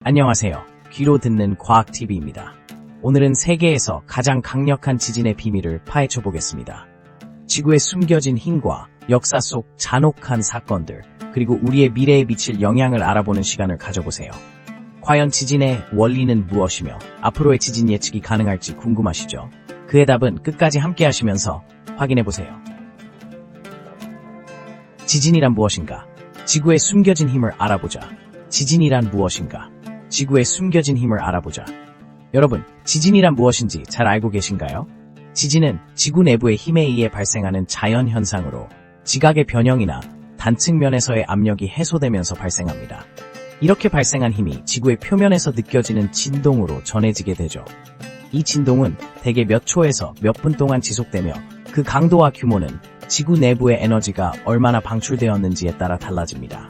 안녕하세요. 귀로 듣는 과학TV입니다. 오늘은 세계에서 가장 강력한 지진의 비밀을 파헤쳐 보겠습니다. 지구에 숨겨진 힘과 역사 속 잔혹한 사건들, 그리고 우리의 미래에 미칠 영향을 알아보는 시간을 가져보세요. 과연 지진의 원리는 무엇이며 앞으로의 지진 예측이 가능할지 궁금하시죠? 그의 답은 끝까지 함께 하시면서 확인해 보세요. 지진이란 무엇인가? 지구에 숨겨진 힘을 알아보자. 지진이란 무엇인가? 지구에 숨겨진 힘을 알아보자. 여러분, 지진이란 무엇인지 잘 알고 계신가요? 지진은 지구 내부의 힘에 의해 발생하는 자연 현상으로 지각의 변형이나 단층 면에서의 압력이 해소되면서 발생합니다. 이렇게 발생한 힘이 지구의 표면에서 느껴지는 진동으로 전해지게 되죠. 이 진동은 대개 몇 초에서 몇 분 동안 지속되며 그 강도와 규모는 지구 내부의 에너지가 얼마나 방출되었는지에 따라 달라집니다.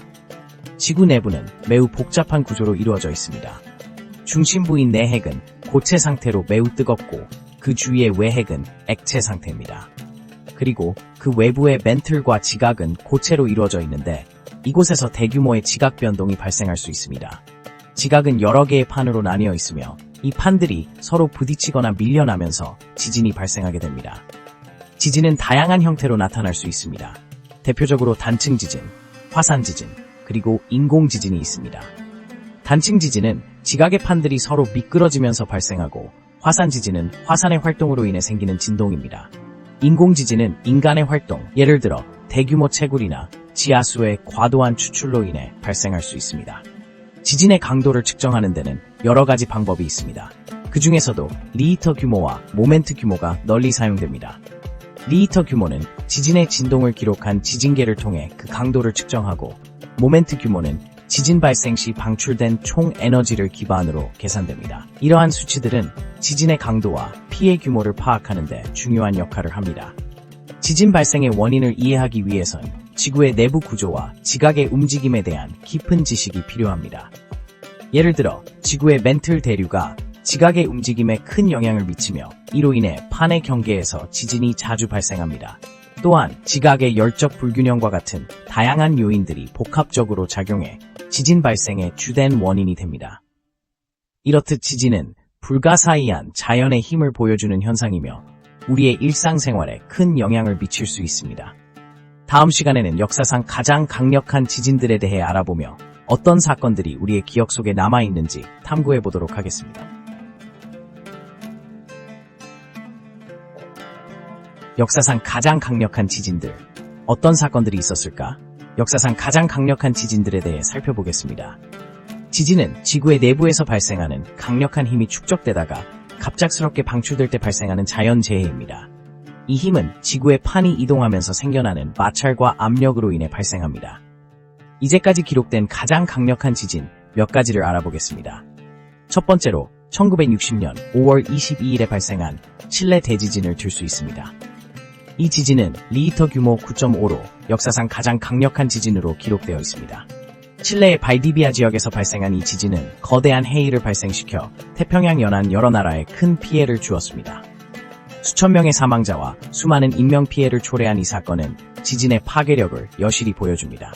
지구 내부는 매우 복잡한 구조로 이루어져 있습니다. 중심부인 내핵은 고체 상태로 매우 뜨겁고 그 주위의 외핵은 액체 상태입니다. 그리고 그 외부의 멘틀과 지각은 고체로 이루어져 있는데 이곳에서 대규모의 지각 변동이 발생할 수 있습니다. 지각은 여러 개의 판으로 나뉘어 있으며 이 판들이 서로 부딪히거나 밀려나면서 지진이 발생하게 됩니다. 지진은 다양한 형태로 나타날 수 있습니다. 대표적으로 단층 지진, 화산 지진, 그리고 인공 지진이 있습니다. 단층 지진은 지각의 판들이 서로 미끄러지면서 발생하고 화산 지진은 화산의 활동으로 인해 생기는 진동입니다. 인공 지진은 인간의 활동, 예를 들어 대규모 채굴이나 지하수의 과도한 추출로 인해 발생할 수 있습니다. 지진의 강도를 측정하는 데는 여러 가지 방법이 있습니다. 그 중에서도 리히터 규모와 모멘트 규모가 널리 사용됩니다. 리히터 규모는 지진의 진동을 기록한 지진계를 통해 그 강도를 측정하고 모멘트 규모는 지진 발생 시 방출된 총 에너지를 기반으로 계산됩니다. 이러한 수치들은 지진의 강도와 피해 규모를 파악하는 데 중요한 역할을 합니다. 지진 발생의 원인을 이해하기 위해선 지구의 내부 구조와 지각의 움직임에 대한 깊은 지식이 필요합니다. 예를 들어 지구의 멘틀 대류가 지각의 움직임에 큰 영향을 미치며 이로 인해 판의 경계에서 지진이 자주 발생합니다. 또한 지각의 열적 불균형과 같은 다양한 요인들이 복합적으로 작용해 지진 발생의 주된 원인이 됩니다. 이렇듯 지진은 불가사의한 자연의 힘을 보여주는 현상이며 우리의 일상생활에 큰 영향을 미칠 수 있습니다. 다음 시간에는 역사상 가장 강력한 지진들에 대해 알아보며 어떤 사건들이 우리의 기억 속에 남아있는지 탐구해 보도록 하겠습니다. 역사상 가장 강력한 지진들, 어떤 사건들이 있었을까? 역사상 가장 강력한 지진들에 대해 살펴보겠습니다. 지진은 지구의 내부에서 발생하는 강력한 힘이 축적되다가 갑작스럽게 방출될 때 발생하는 자연재해입니다. 이 힘은 지구의 판이 이동하면서 생겨나는 마찰과 압력으로 인해 발생합니다. 이제까지 기록된 가장 강력한 지진 몇 가지를 알아보겠습니다. 첫 번째로 1960년 5월 22일에 발생한 칠레 대지진을 들 수 있습니다. 이 지진은 리히터 규모 9.5로 역사상 가장 강력한 지진으로 기록되어 있습니다. 칠레의 발디비아 지역에서 발생한 이 지진은 거대한 해일을 발생시켜 태평양 연안 여러 나라에 큰 피해를 주었습니다. 수천 명의 사망자와 수많은 인명피해를 초래한 이 사건은 지진의 파괴력을 여실히 보여줍니다.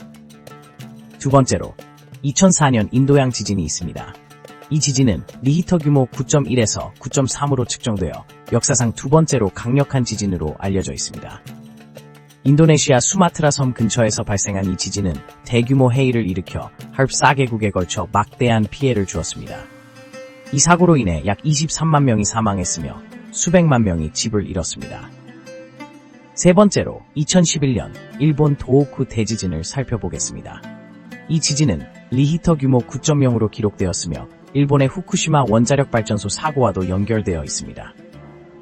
두 번째로 2004년 인도양 지진이 있습니다. 이 지진은 리히터 규모 9.1에서 9.3으로 측정되어 역사상 두 번째로 강력한 지진으로 알려져 있습니다. 인도네시아 수마트라 섬 근처에서 발생한 이 지진은 대규모 해일을 일으켜 할 4개국에 걸쳐 막대한 피해를 주었습니다. 이 사고로 인해 약 23만 명이 사망했으며 수백만 명이 집을 잃었습니다. 세 번째로 2011년 일본 도호쿠 대지진을 살펴보겠습니다. 이 지진은 리히터 규모 9.0으로 기록되었으며 일본의 후쿠시마 원자력발전소 사고와도 연결되어 있습니다.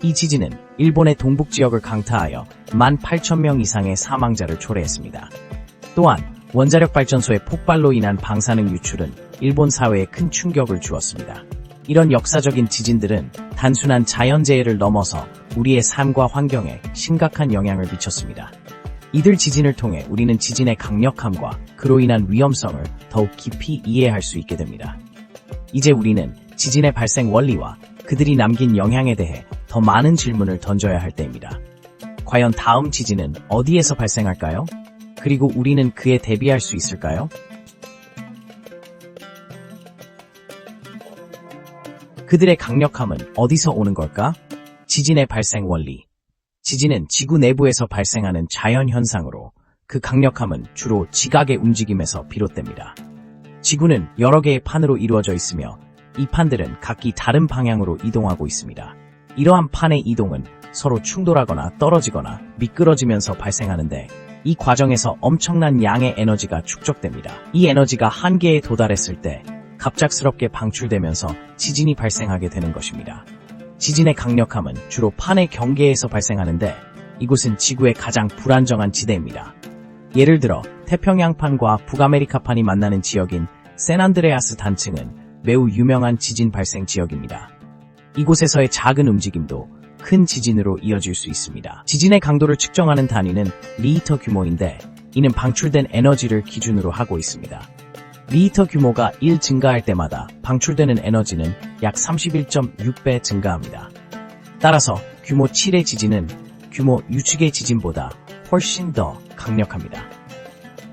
이 지진은 일본의 동북 지역을 강타하여 18,000명 이상의 사망자를 초래했습니다. 또한 원자력발전소의 폭발로 인한 방사능 유출은 일본 사회에 큰 충격을 주었습니다. 이런 역사적인 지진들은 단순한 자연재해를 넘어서 우리의 삶과 환경에 심각한 영향을 미쳤습니다. 이들 지진을 통해 우리는 지진의 강력함과 그로 인한 위험성을 더욱 깊이 이해할 수 있게 됩니다. 이제 우리는 지진의 발생 원리와 그들이 남긴 영향에 대해 더 많은 질문을 던져야 할 때입니다. 과연 다음 지진은 어디에서 발생할까요? 그리고 우리는 그에 대비할 수 있을까요? 그들의 강력함은 어디서 오는 걸까? 지진의 발생 원리. 지진은 지구 내부에서 발생하는 자연 현상으로 그 강력함은 주로 지각의 움직임에서 비롯됩니다. 지구는 여러 개의 판으로 이루어져 있으며 이 판들은 각기 다른 방향으로 이동하고 있습니다. 이러한 판의 이동은 서로 충돌하거나 떨어지거나 미끄러지면서 발생하는데 이 과정에서 엄청난 양의 에너지가 축적됩니다. 이 에너지가 한계에 도달했을 때 갑작스럽게 방출되면서 지진이 발생하게 되는 것입니다. 지진의 강력함은 주로 판의 경계에서 발생하는데 이곳은 지구의 가장 불안정한 지대입니다. 예를 들어 태평양판과 북아메리카판이 만나는 지역인 샌안드레아스 단층은 매우 유명한 지진 발생 지역입니다. 이곳에서의 작은 움직임도 큰 지진으로 이어질 수 있습니다. 지진의 강도를 측정하는 단위는 리히터 규모인데 이는 방출된 에너지를 기준으로 하고 있습니다. 리히터 규모가 1 증가할 때마다 방출되는 에너지는 약 31.6배 증가합니다. 따라서 규모 7의 지진은 규모 6의 지진보다 훨씬 더 강력합니다.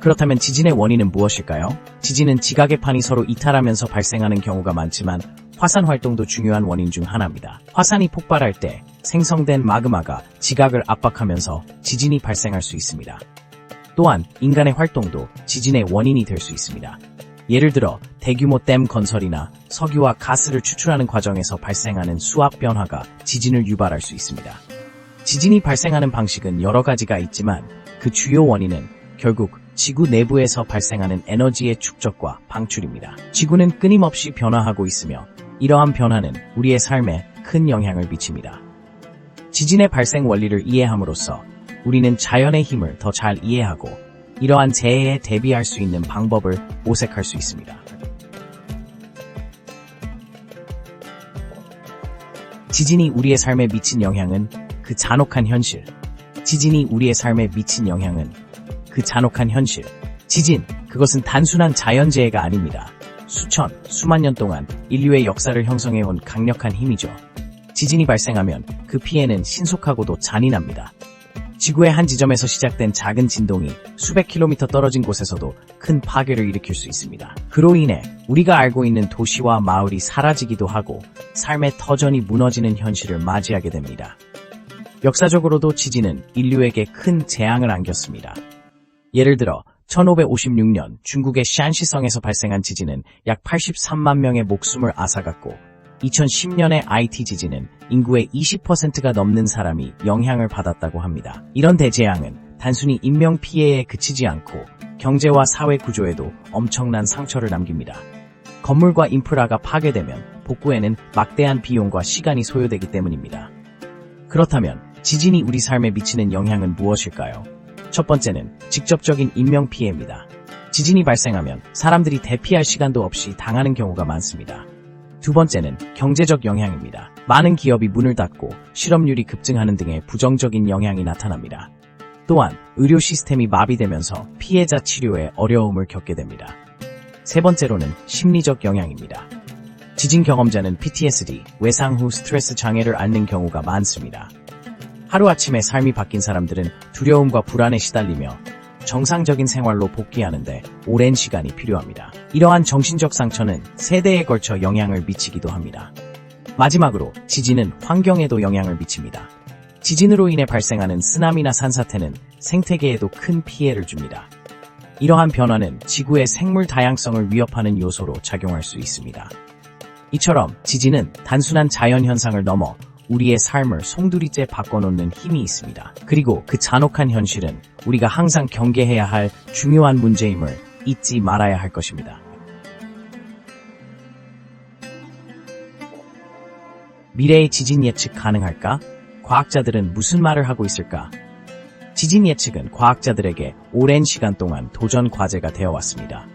그렇다면 지진의 원인은 무엇일까요? 지진은 지각의 판이 서로 이탈하면서 발생하는 경우가 많지만 화산 활동도 중요한 원인 중 하나입니다. 화산이 폭발할 때 생성된 마그마가 지각을 압박하면서 지진이 발생할 수 있습니다. 또한 인간의 활동도 지진의 원인이 될 수 있습니다. 예를 들어 대규모 댐 건설이나 석유와 가스를 추출하는 과정에서 발생하는 수압 변화가 지진을 유발할 수 있습니다. 지진이 발생하는 방식은 여러 가지가 있지만 그 주요 원인은 결국 지구 내부에서 발생하는 에너지의 축적과 방출입니다. 지구는 끊임없이 변화하고 있으며 이러한 변화는 우리의 삶에 큰 영향을 미칩니다. 지진의 발생 원리를 이해함으로써 우리는 자연의 힘을 더 잘 이해하고 이러한 재해에 대비할 수 있는 방법을 모색할 수 있습니다. 지진이 우리의 삶에 미친 영향은 그 잔혹한 현실. 지진이 우리의 삶에 미친 영향은 그 잔혹한 현실. 지진, 그것은 단순한 자연재해가 아닙니다. 수천, 수만 년 동안 인류의 역사를 형성해온 강력한 힘이죠. 지진이 발생하면 그 피해는 신속하고도 잔인합니다. 지구의 한 지점에서 시작된 작은 진동이 수백 킬로미터 떨어진 곳에서도 큰 파괴를 일으킬 수 있습니다. 그로 인해 우리가 알고 있는 도시와 마을이 사라지기도 하고 삶의 터전이 무너지는 현실을 맞이하게 됩니다. 역사적으로도 지진은 인류에게 큰 재앙을 안겼습니다. 예를 들어 1556년 중국의 샨시성에서 발생한 지진은 약 83만 명의 목숨을 앗아갔고 2010년의 IT 지진은 인구의 20%가 넘는 사람이 영향을 받았다고 합니다. 이런 대재앙은 단순히 인명피해에 그치지 않고 경제와 사회 구조에도 엄청난 상처를 남깁니다. 건물과 인프라가 파괴되면 복구에는 막대한 비용과 시간이 소요되기 때문입니다. 그렇다면 지진이 우리 삶에 미치는 영향은 무엇일까요? 첫 번째는 직접적인 인명피해입니다. 지진이 발생하면 사람들이 대피할 시간도 없이 당하는 경우가 많습니다. 두 번째는 경제적 영향입니다. 많은 기업이 문을 닫고 실업률이 급증하는 등의 부정적인 영향이 나타납니다. 또한 의료 시스템이 마비되면서 피해자 치료에 어려움을 겪게 됩니다. 세 번째로는 심리적 영향입니다. 지진 경험자는 PTSD, 외상 후 스트레스 장애를 앓는 경우가 많습니다. 하루아침에 삶이 바뀐 사람들은 두려움과 불안에 시달리며 정상적인 생활로 복귀하는데 오랜 시간이 필요합니다. 이러한 정신적 상처는 세대에 걸쳐 영향을 미치기도 합니다. 마지막으로 지진은 환경에도 영향을 미칩니다. 지진으로 인해 발생하는 쓰나미나 산사태는 생태계에도 큰 피해를 줍니다. 이러한 변화는 지구의 생물 다양성을 위협하는 요소로 작용할 수 있습니다. 이처럼 지진은 단순한 자연현상을 넘어 우리의 삶을 송두리째 바꿔놓는 힘이 있습니다. 그리고 그 잔혹한 현실은 우리가 항상 경계해야 할 중요한 문제임을 잊지 말아야 할 것입니다. 미래의 지진 예측 가능할까? 과학자들은 무슨 말을 하고 있을까? 지진 예측은 과학자들에게 오랜 시간 동안 도전 과제가 되어왔습니다.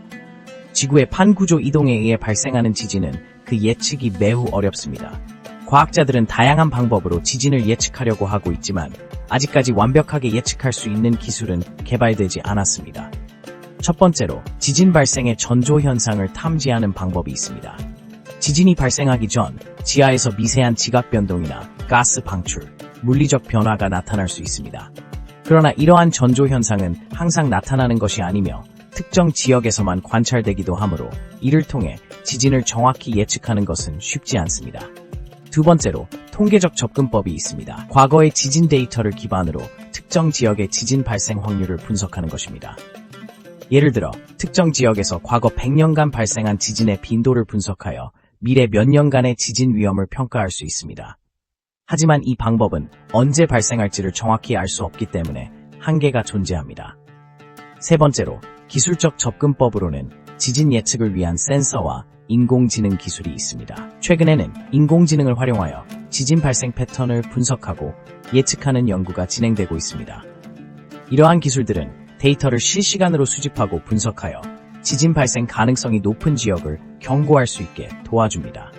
지구의 판구조 이동에 의해 발생하는 지진은 그 예측이 매우 어렵습니다. 과학자들은 다양한 방법으로 지진을 예측하려고 하고 있지만 아직까지 완벽하게 예측할 수 있는 기술은 개발되지 않았습니다. 첫 번째로 지진 발생의 전조 현상을 탐지하는 방법이 있습니다. 지진이 발생하기 전 지하에서 미세한 지각 변동이나 가스 방출, 물리적 변화가 나타날 수 있습니다. 그러나 이러한 전조 현상은 항상 나타나는 것이 아니며 특정 지역에서만 관찰되기도 하므로 이를 통해 지진을 정확히 예측하는 것은 쉽지 않습니다. 두 번째로 통계적 접근법이 있습니다. 과거의 지진 데이터를 기반으로 특정 지역의 지진 발생 확률을 분석하는 것입니다. 예를 들어 특정 지역에서 과거 100년간 발생한 지진의 빈도를 분석하여 미래 몇 년간의 지진 위험을 평가할 수 있습니다. 하지만 이 방법은 언제 발생할지를 정확히 알 수 없기 때문에 한계가 존재합니다. 세 번째로 기술적 접근법으로는 지진 예측을 위한 센서와 인공지능 기술이 있습니다. 최근에는 인공지능을 활용하여 지진 발생 패턴을 분석하고 예측하는 연구가 진행되고 있습니다. 이러한 기술들은 데이터를 실시간으로 수집하고 분석하여 지진 발생 가능성이 높은 지역을 경고할 수 있게 도와줍니다.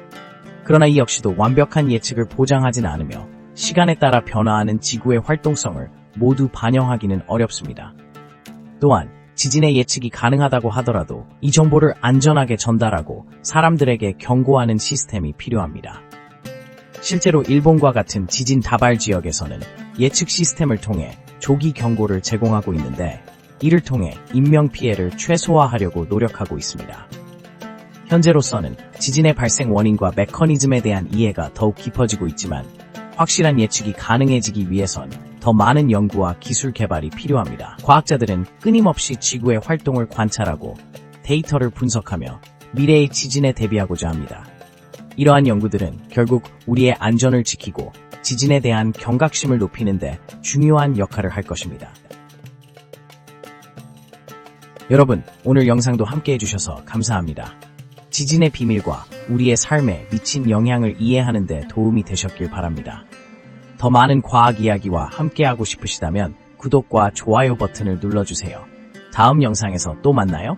그러나 이 역시도 완벽한 예측을 보장하진 않으며 시간에 따라 변화하는 지구의 활동성을 모두 반영하기는 어렵습니다. 또한 지진의 예측이 가능하다고 하더라도 이 정보를 안전하게 전달하고 사람들에게 경고하는 시스템이 필요합니다. 실제로 일본과 같은 지진 다발 지역에서는 예측 시스템을 통해 조기 경고를 제공하고 있는데 이를 통해 인명피해를 최소화하려고 노력하고 있습니다. 현재로서는 지진의 발생 원인과 메커니즘에 대한 이해가 더욱 깊어지고 있지만 확실한 예측이 가능해지기 위해선 더 많은 연구와 기술 개발이 필요합니다. 과학자들은 끊임없이 지구의 활동을 관찰하고 데이터를 분석하며 미래의 지진에 대비하고자 합니다. 이러한 연구들은 결국 우리의 안전을 지키고 지진에 대한 경각심을 높이는 데 중요한 역할을 할 것입니다. 여러분, 오늘 영상도 함께 해주셔서 감사합니다. 지진의 비밀과 우리의 삶에 미친 영향을 이해하는 데 도움이 되셨길 바랍니다. 더 많은 과학 이야기와 함께하고 싶으시다면 구독과 좋아요 버튼을 눌러주세요. 다음 영상에서 또 만나요.